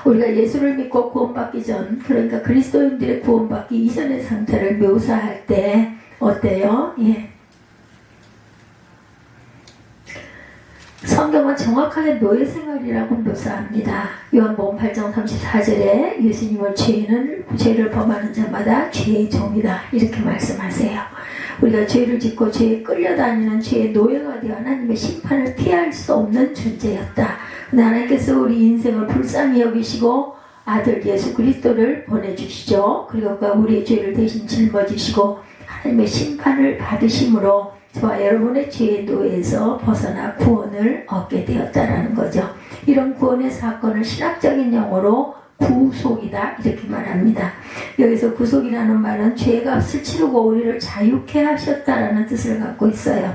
A: 우리가 예수를 믿고 구원받기 전, 그러니까 그리스도인들의 구원받기 이전의 상태를 묘사할 때 어때요? 성경은 정확하게 노예 생활이라고 묘사합니다. 요한복음 8장 34절에 예수님은 죄를 범하는 자마다 죄의 종이다 이렇게 말씀하세요. 우리가 죄를 짓고 죄에 끌려다니는 죄의 노예가 되어 하나님의 심판을 피할 수 없는 존재였다. 하나님께서 우리 인생을 불쌍히 여기시고 아들 예수 그리스도를 보내주시죠. 그리고 우리의 죄를 대신 짊어지시고 하나님의 심판을 받으심으로 저와 여러분의 죄의 노예에서 벗어나 구원을 얻게 되었다라는 거죠. 이런 구원의 사건을 신학적인 용어로 구속이다 이렇게 말합니다. 여기서 구속이라는 말은 죄의 값을 치르고 우리를 자유케 하셨다라는 뜻을 갖고 있어요.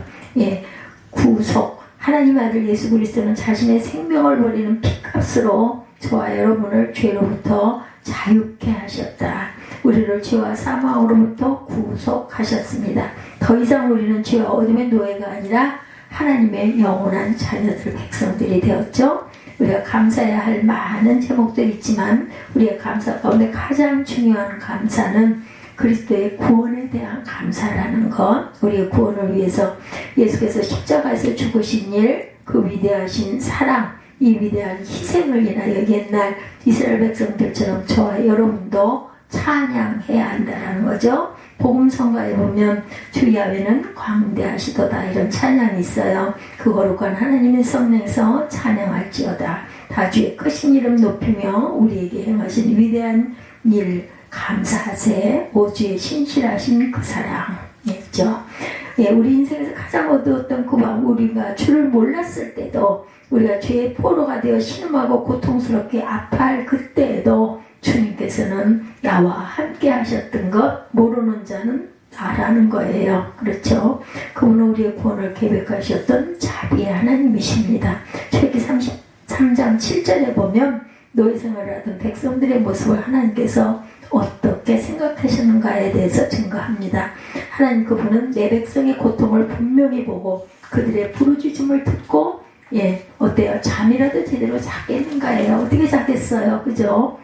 A: 구속. 하나님의 아들 예수 그리스도는 자신의 생명을 버리는 피값으로 저와 여러분을 죄로부터 자유케 하셨다. 우리를 죄와 사망으로부터 구속하셨습니다. 더 이상 우리는 죄와 어둠의 노예가 아니라 하나님의 영원한 자녀들 백성들이 되었죠. 우리가 감사해야 할 많은 제목들이 있지만 우리의 감사 가운데 가장 중요한 감사는 그리스도의 구원에 대한 감사라는 것. 우리의 구원을 위해서 예수께서 십자가에서 죽으신 일, 그 위대하신 사랑, 이 위대한 희생을 인하여 옛날 이스라엘 백성들처럼 저와 여러분도 찬양해야 한다는 거죠. 복음성가에 보면 주 야훼는 광대하시도다 이런 찬양이 있어요. 그 거룩한 하나님의 성령에서 찬양할지어다. 다 주의 크신 이름 높이며 우리에게 행하신 위대한 일 감사하세. 오 주의 신실하신 그 사랑이었죠. 우리 인생에서 가장 어두웠던 그 밤, 우리가 주를 몰랐을 때도, 우리가 죄의 포로가 되어 신음하고 고통스럽게 아파할 그때에도 주님께서는 나와 함께 하셨던 것 모르는 자는 나라는 거예요. 그렇죠? 그분은 우리의 구원을 계획하셨던 자비의 하나님이십니다. 출애굽기 33장 7절에 보면 노예 생활을 하던 백성들의 모습을 하나님께서 어떻게 생각하시는가에 대해서 증거합니다. 하나님 그분은 내 백성의 고통을 분명히 보고 그들의 부르짖음을 듣고 어때요? 잠이라도 제대로 잤겠는가예요. 어떻게 잤겠어요? 그죠?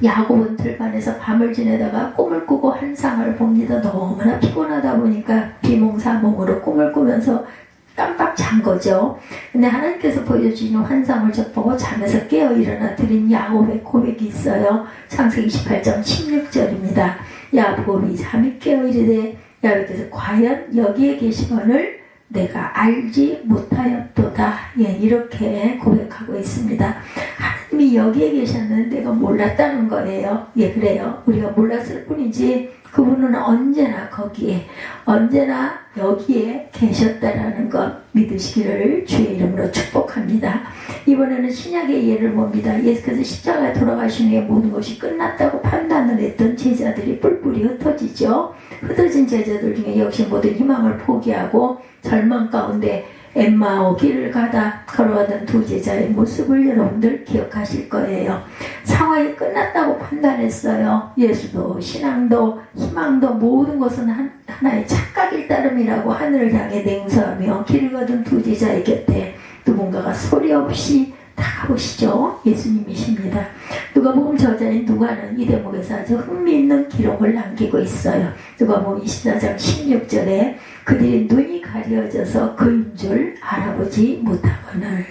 A: 야곱은 들판에서 밤을 지내다가 꿈을 꾸고 환상을 봅니다. 너무나 피곤하다 보니까 비몽사몽으로 꿈을 꾸면서 깜빡 잔 거죠. 근데 하나님께서 보여주시는 환상을 접보고 잠에서 깨어 일어나 드린 야곱의 고백이 있어요. 창세기 28장 16절입니다. 야곱이 잠이 깨어 이르되 야곱께서 과연 여기에 계시거늘 내가 알지 못하였도다. 이렇게 고백하고 있습니다. 하나님이 여기에 계셨는데 내가 몰랐다는 거예요. 그래요. 우리가 몰랐을 뿐이지 그분은 언제나 거기에, 언제나 여기에 계셨다라는 것 믿으시기를 주의 이름으로 축복합니다. 이번에는 신약의 예를 봅니다. 예수께서 십자가에 돌아가신 후에 모든 것이 끝났다고 판단을 했던 제자들이 뿔뿔이 흩어지죠. 흩어진 제자들 중에 역시 모든 희망을 포기하고 절망 가운데 엠마오 길을 가다 걸어가던 두 제자의 모습을 여러분들 기억하실 거예요. 상황이 끝났다고 판단했어요. 예수도 신앙도 희망도 모든 것은 하나의 착각일 따름이라고 하늘을 향해 냉소하며 길을 가던 두 제자의 곁에 누군가가 소리 없이 다가오시죠. 예수님이십니다. 누가복음 저자인 누가는 이 대목에서 아주 흥미있는 기록을 남기고 있어요. 누가복음 24장 16절에 그들이 눈이 가려져서 그인 줄 알아보지 못하거늘.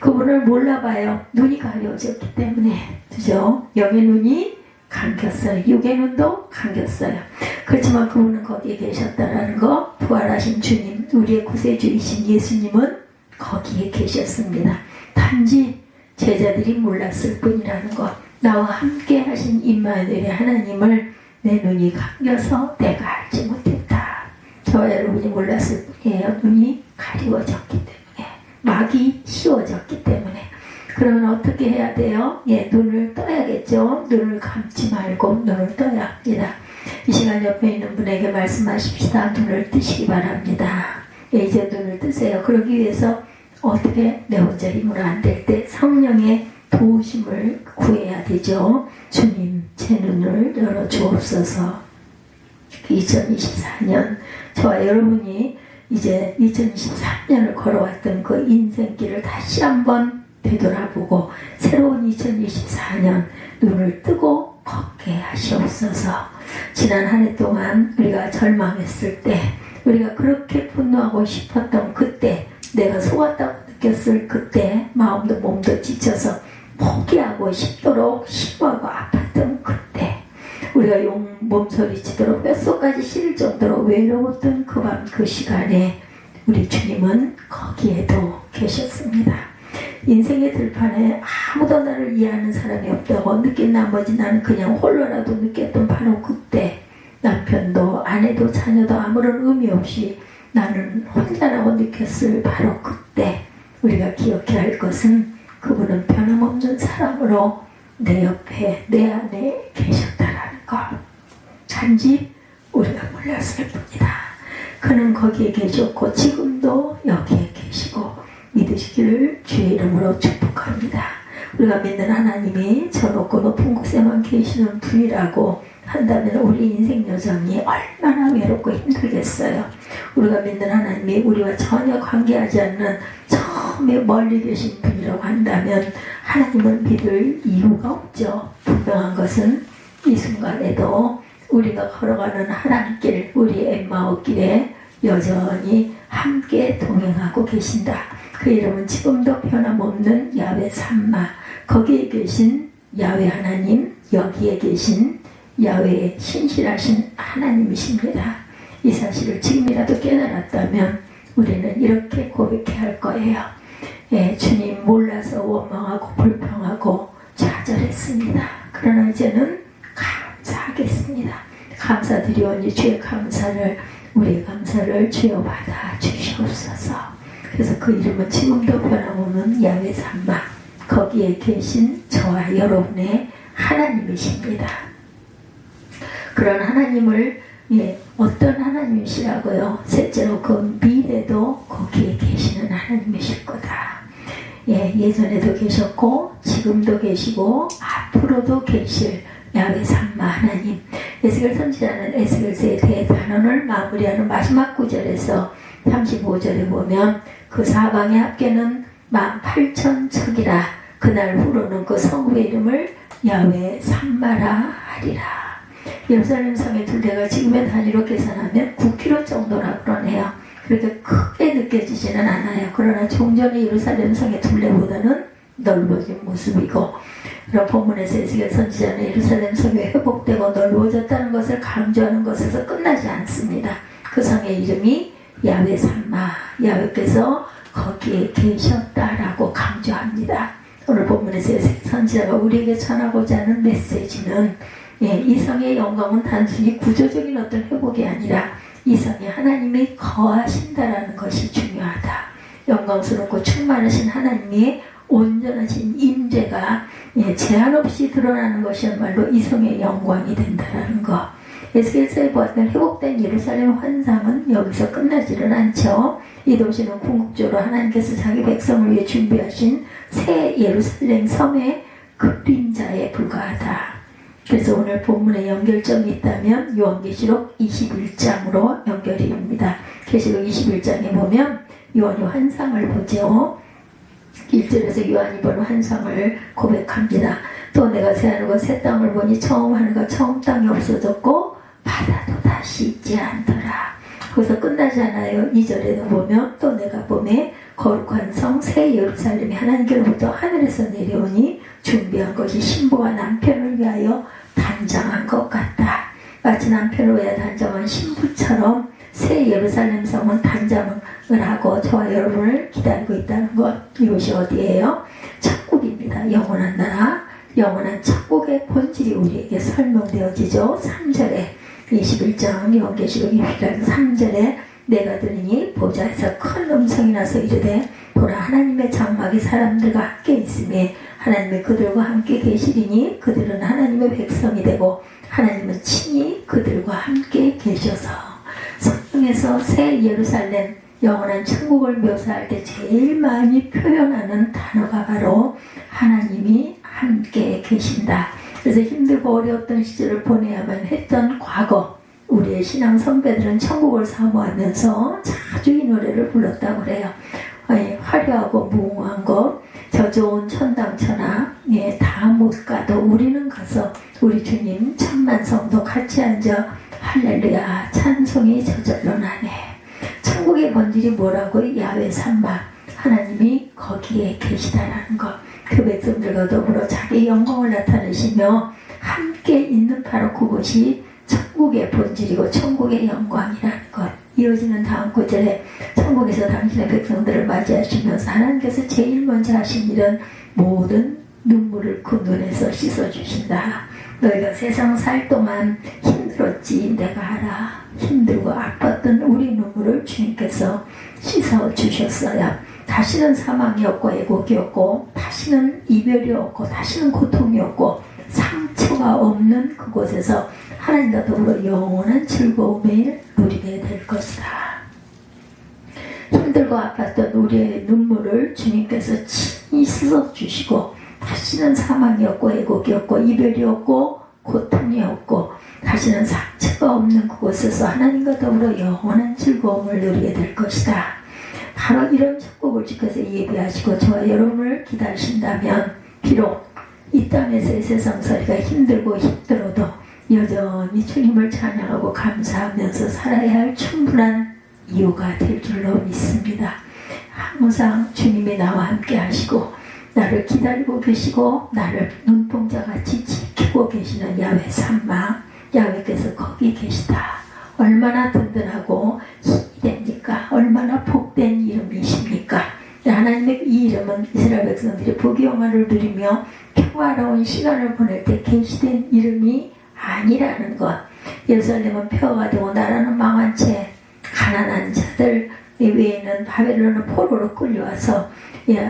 A: 그분을 몰라봐요. 눈이 가려졌기 때문에. 그죠? 영의 눈이 감겼어요. 육의 눈도 감겼어요. 그렇지만 그분은 거기에 계셨다라는 거, 부활하신 주님, 우리의 구세주이신 예수님은 거기에 계셨습니다. 단지 제자들이 몰랐을 뿐이라는 것. 나와 함께 하신 임마누엘의 하나님을 내 눈이 감겨서 내가 알지 못했다. 저와 여러분이 몰랐을 뿐이에요. 눈이 가리워졌기 때문에, 막이 씌워졌기 때문에. 그러면 어떻게 해야 돼요? 눈을 떠야겠죠. 눈을 감지 말고 눈을 떠야 합니다. 이 시간 옆에 있는 분에게 말씀하십시다. 눈을 뜨시기 바랍니다. 이제 눈을 뜨세요. 그러기 위해서 어떻게 내 혼자 힘으로 안 될 때 성령의 도우심을 구해야 되죠. 주님, 제 눈을 열어 주옵소서. 2024년 저와 여러분이 이제 2023년을 걸어왔던 그 인생길을 다시 한번 되돌아보고 새로운 2024년 눈을 뜨고 걷게 하시옵소서. 지난 한 해 동안 우리가 절망했을 때, 우리가 그렇게 분노하고 싶었던 그때, 내가 속았다고 느꼈을 그때, 마음도 몸도 지쳐서 포기하고 싶도록 심하고 아팠던 그때, 우리가 몸소리치도록 뼛속까지 시릴 정도로 외로웠던 그 밤 그 시간에 우리 주님은 거기에도 계셨습니다. 인생의 들판에 아무도 나를 이해하는 사람이 없다고 느낀 나머지 나는 그냥 홀로라도 느꼈던 바로 그때, 남편도 아내도 자녀도 아무런 의미 없이 나는 혼자라고 느꼈을 바로 그때, 우리가 기억해야 할 것은 그분은 변함없는 사람으로 내 옆에 내 안에 계셨다라는 것. 단지 우리가 몰랐을 뿐이다. 그는 거기에 계셨고 지금도 여기에 계시고 믿으시기를 주의 이름으로 축복합니다. 우리가 믿는 하나님이 저 높고 높은 곳에만 계시는 분이라고 한다면 우리 인생 여정이 얼마나 외롭고 힘들겠어요. 우리가 믿는 하나님이 우리와 전혀 관계하지 않는 처음에 멀리 계신 분이라고 한다면 하나님을 믿을 이유가 없죠. 분명한 것은 이 순간에도 우리가 걸어가는 하나님길, 우리 엠마오 길에 여전히 함께 동행하고 계신다. 그 이름은 지금도 변함없는 야훼 삼마, 거기에 계신 야훼 하나님, 여기에 계신 야훼의 신실하신 하나님이십니다. 이 사실을 지금이라도 깨달았다면 우리는 이렇게 고백해야 할 거예요. 주님, 몰라서 원망하고 불평하고 좌절했습니다. 그러나 이제는 감사하겠습니다. 감사드리오니 주의 감사를, 우리의 감사를 주여 받아 주시옵소서. 그래서 그 이름은 지금도 변함없는 야훼 삼마, 거기에 계신 저와 여러분의 하나님이십니다. 그런 하나님을 어떤 하나님이시라고요? 셋째로 그 미래도 거기에 계시는 하나님이실 거다. 예전에도 계셨고 지금도 계시고 앞으로도 계실 야훼 삼마 하나님. 에스겔 선지자는 에스겔서의 대단원을 마무리하는 마지막 구절에서 35절에 보면 그 사방의 합계는 18,000척이라 그날 후로는 그 성읍의 이름을 야훼 삼마라 하리라. 예루살렘 성의 둘레가 지금의 단위로 계산하면 9km 정도라 그러네요. 그렇게 크게 느껴지지는 않아요. 그러나 종전의 예루살렘 성의 둘레보다는 넓어진 모습이고, 그런 본문에서 에스겔 선지자는 예루살렘 성이 회복되고 넓어졌다는 것을 강조하는 것에서 끝나지 않습니다. 그 성의 이름이 야훼 삼마, 야훼께서 거기에 계셨다라고 강조합니다. 오늘 본문에서 선지자가 우리에게 전하고자 하는 메시지는 이성의 영광은 단순히 구조적인 어떤 회복이 아니라 이성에 하나님이 거하신다라는 것이 중요하다. 영광스럽고 충만하신 하나님의 온전하신 임재가 제한 없이 드러나는 것이야말로 이성의 영광이 된다라는 것. 에스겔서에 보았던 회복된 예루살렘 환상은 여기서 끝나지는 않죠. 이 도시는 궁극적으로 하나님께서 자기 백성을 위해 준비하신 새 예루살렘 섬의 그림자에 불과하다. 그래서 오늘 본문에 연결점이 있다면 요한계시록 21장으로 연결이 됩니다. 계시록 21장에 보면 요한이 환상을 보죠. 1절에서 요한이 본 환상을 고백합니다. 또 내가 새 하늘과 새 땅을 보니 처음 하늘과 처음 땅이 없어졌고 바다도 다시 있지 않더라. 거기서 끝나지 않아요. 2절에도 보면 또 내가 봄에 거룩한 성 새 예루살렘이 하나님께로부터 하늘에서 내려오니 준비한 것이 신부와 남편을 위하여 단장한 것 같다. 마치 남편을 위하여 단장한 신부처럼 새 예루살렘 성은 단장을 하고 저와 여러분을 기다리고 있다는 것. 이것이 어디예요? 천국입니다. 영원한 나라, 영원한 천국의 본질이 우리에게 설명되어지죠. 3절에 21장 요한계시록 21장 3절에 내가 들으니 보좌에서 큰 음성이 나서 이르되 보라 하나님의 장막이 사람들과 함께 있으며 하나님의 그들과 함께 계시리니 그들은 하나님의 백성이 되고 하나님은 친히 그들과 함께 계셔서. 성경에서 새 예루살렘 영원한 천국을 묘사할 때 제일 많이 표현하는 단어가 바로 하나님이 함께 계신다. 그래서 힘들고 어려웠던 시절을 보내야만 했던 과거, 우리의 신앙 선배들은 천국을 사모하면서 자주 이 노래를 불렀다고 그래요. 화려하고 무궁한 것, 저 좋은 천당천하, 다 못 가도 우리는 가서 우리 주님 천만 성도 같이 앉아 할렐루야 찬송이 저절로 나네. 천국의 본질이 뭐라고요? 야훼 삼마, 하나님이 거기에 계시다라는 것. 그 백성들과 더불어 자기 영광을 나타내시며 함께 있는 바로 그것이 천국의 본질이고 천국의 영광이라는 것. 이어지는 다음 구절에 천국에서 당신의 백성들을 맞이하시면서 하나님께서 제일 먼저 하신 일은 모든 눈물을 그 눈에서 씻어주신다. 너희가 세상 살 동안 힘들었지 내가 알아. 힘들고 아팠던 우리 눈물을 주님께서 씻어주셨어요. 다시는 사망이 없고 애곡이 없고 다시는 이별이 없고 다시는 고통이 없고 상처가 없는 그곳에서 하나님과 더불어 영원한 즐거움을 누리게 될 것이다. 힘들고 아팠던 우리의 눈물을 주님께서 친히 씻어주시고 다시는 사망이 없고 애곡이 없고 이별이 없고 고통이 없고 다시는 상처가 없는 그곳에서 하나님과 더불어 영원한 즐거움을 누리게 될 것이다. 바로 이런 천국을 주께서 예비하시고 저와 여러분을 기다리신다면 비록 이 땅에서의 세상살이가 힘들고 힘들어도 여전히 주님을 찬양하고 감사하면서 살아야 할 충분한 이유가 될 줄로 믿습니다. 항상 주님이 나와 함께 하시고 나를 기다리고 계시고 나를 눈동자같이 지키고 계시는 야훼 삼마, 야훼께서 거기 계시다. 얼마나 든든하고 힘이 됩니까? 얼마나 복된 이름이십니까? 하나님의 이 이름은 이스라엘 백성들이 부귀영화를 누리며 평화로운 시간을 보낼 때 계시된 이름이 아니라는 것. 예루살렘은 폐허가 되고 나라는 망한 채 가난한 자들 외에는 바벨론은 포로로 끌려와서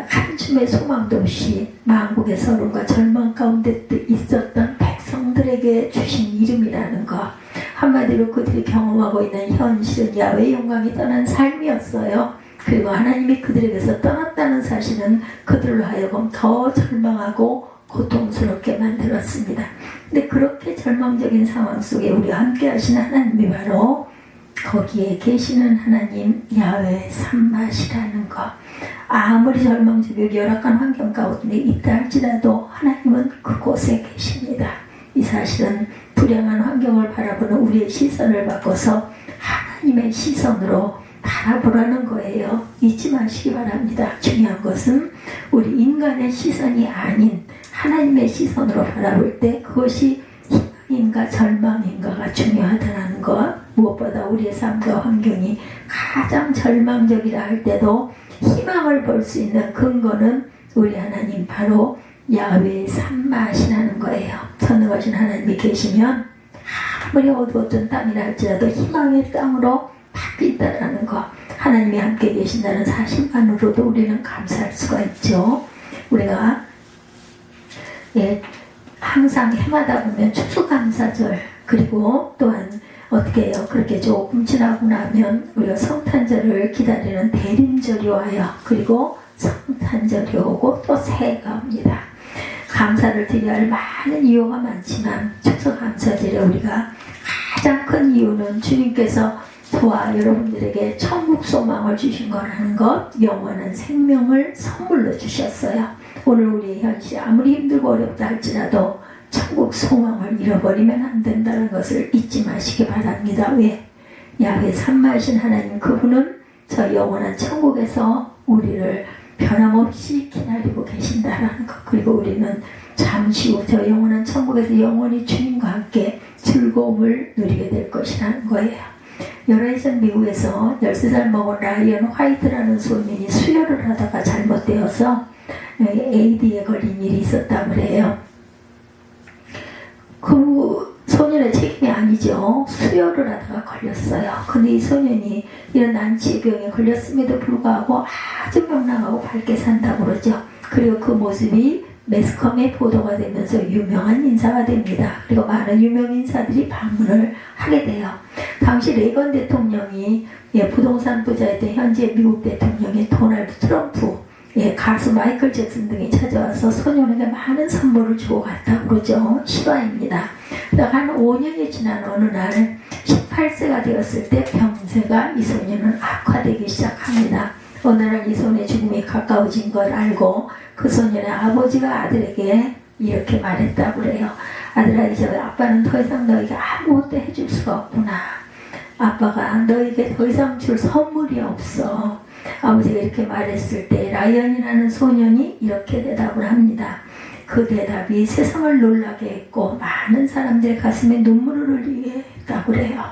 A: 한숨의 소망도 없이 망국의 서름과 절망 가운데 있었던 백성들에게 주신 이름이라는 것. 한마디로 그들이 경험하고 있는 현실은 야훼의 영광이 떠난 삶이었어요. 그리고 하나님이 그들에게서 떠났다는 사실은 그들로 하여금 더 절망하고 고통스럽게 만들었습니다. 근데 그렇게 절망적인 상황 속에 우리와 함께 하시는 하나님이 바로 거기에 계시는 하나님 야훼 삼마시라는 것. 아무리 절망적이고 열악한 환경 가운데 있다 할지라도 하나님은 그곳에 계십니다. 이 사실은 불행한 환경을 바라보는 우리의 시선을 바꿔서 하나님의 시선으로 바라보라는 거예요. 잊지 마시기 바랍니다. 중요한 것은 우리 인간의 시선이 아닌 하나님의 시선으로 바라볼 때 그것이 희망인가 절망인가가 중요하다는 것. 무엇보다 우리의 삶과 환경이 가장 절망적이라 할 때도 희망을 볼 수 있는 근거는 우리 하나님 바로 야훼 삼마시라는 거예요. 전능하신 하나님이 계시면 아무리 어두웠던 땅이라 할지라도 희망의 땅으로 바뀐다라는 거, 하나님이 함께 계신다는 사실만으로도 우리는 감사할 수가 있죠. 우리가 항상 해마다 보면 추수감사절, 그리고 또한 어떻게 해요? 그렇게 조금 지나고 나면 우리가 성탄절을 기다리는 대림절이 와요. 그리고 성탄절이 오고 또 새해가 옵니다. 감사를 드려야 할 많은 이유가 많지만 추수감사절에 우리가 가장 큰 이유는 주님께서 저와 여러분들에게 천국 소망을 주신 거라는 것, 영원한 생명을 선물로 주셨어요. 오늘 우리의 현실 아무리 힘들고 어렵다 할지라도 천국 소망을 잃어버리면 안 된다는 것을 잊지 마시기 바랍니다. 왜? 야훼 삼마하신 하나님, 그분은 저 영원한 천국에서 우리를 변함없이 기다리고 계신다라는 것, 그리고 우리는 잠시 후 저 영원한 천국에서 영원히 주님과 함께 즐거움을 누리게 될 것이라는 거예요. 열애전 미국에서 13살 먹은 라이언 화이트라는 소년이 수혈을 하다가 잘못되어서 AIDS에 걸린 일이 있었다고 그래요. 그 소년의 책임이 아니죠. 수혈을 하다가 걸렸어요. 근데 이 소년이 이런 난치병에 걸렸음에도 불구하고 아주 명랑하고 밝게 산다고 그러죠. 그리고 그 모습이 매스컴에 보도가 되면서 유명한 인사가 됩니다. 그리고 많은 유명 인사들이 방문을 하게 돼요. 당시 레이건 대통령이 부동산 부자였던 현재 미국 대통령의 도널드 트럼프, 가수 마이클 잭슨 등이 찾아와서 소년에게 많은 선물을 주고 갔다고 그러죠. 실화입니다. 한 5년이 지난 어느 날 18세가 되었을 때 병세가 이 소년은 악화되기 시작합니다. 어느 날 이 소년의 죽음이 가까워진 걸 알고 그 소년의 아버지가 아들에게 이렇게 말했다고 그래요. 아들아, 이제 아빠는 더 이상 너에게 아무것도 해줄 수가 없구나. 아빠가 너에게 더 이상 줄 선물이 없어. 아버지가 이렇게 말했을 때 라이언이라는 소년이 이렇게 대답을 합니다. 그 대답이 세상을 놀라게 했고 많은 사람들의 가슴에 눈물을 흘리게 했다고 그래요.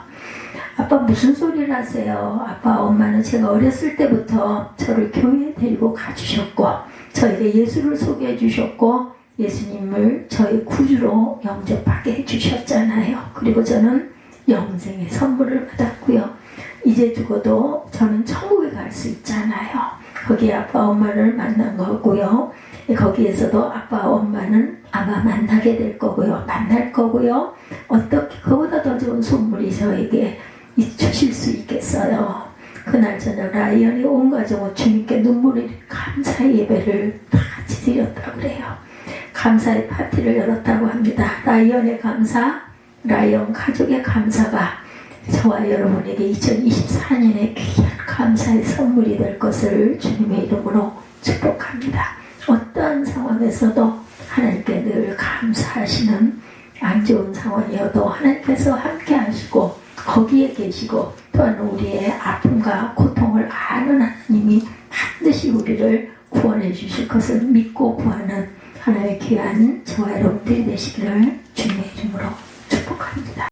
A: 아빠 무슨 소리를 하세요? 아빠, 엄마는 제가 어렸을 때부터 저를 교회에 데리고 가주셨고 저에게 예수를 소개해 주셨고 예수님을 저의 구주로 영접하게 해주셨잖아요. 그리고 저는 영생의 선물을 받았고요. 이제 죽어도 저는 천국에 갈 수 있잖아요. 거기에 아빠 엄마를 만난 거고요. 거기에서도 아빠 엄마는 아마 만나게 될 거고요. 만날 거고요. 어떻게 그보다 더 좋은 선물이 저에게 주실 수 있겠어요. 그날 저녁 라이언이 온 가족은 주님께 눈물을 감사의 예배를 다 같이 드렸다고 그래요. 감사의 파티를 열었다고 합니다. 라이언의 감사, 라이언 가족의 감사가 저와 여러분에게 2024년에 귀한 감사의 선물이 될 것을 주님의 이름으로 축복합니다. 어떠한 상황에서도 하나님께 늘 감사하시는, 안 좋은 상황이어도 하나님께서 함께 하시고 거기에 계시고 또한 우리의 아픔과 고통을 아는 하나님이 반드시 우리를 구원해 주실 것을 믿고 구하는 하나님의 귀한 저와 여러분들이 되시기를 주님의 이름으로 축복합니다.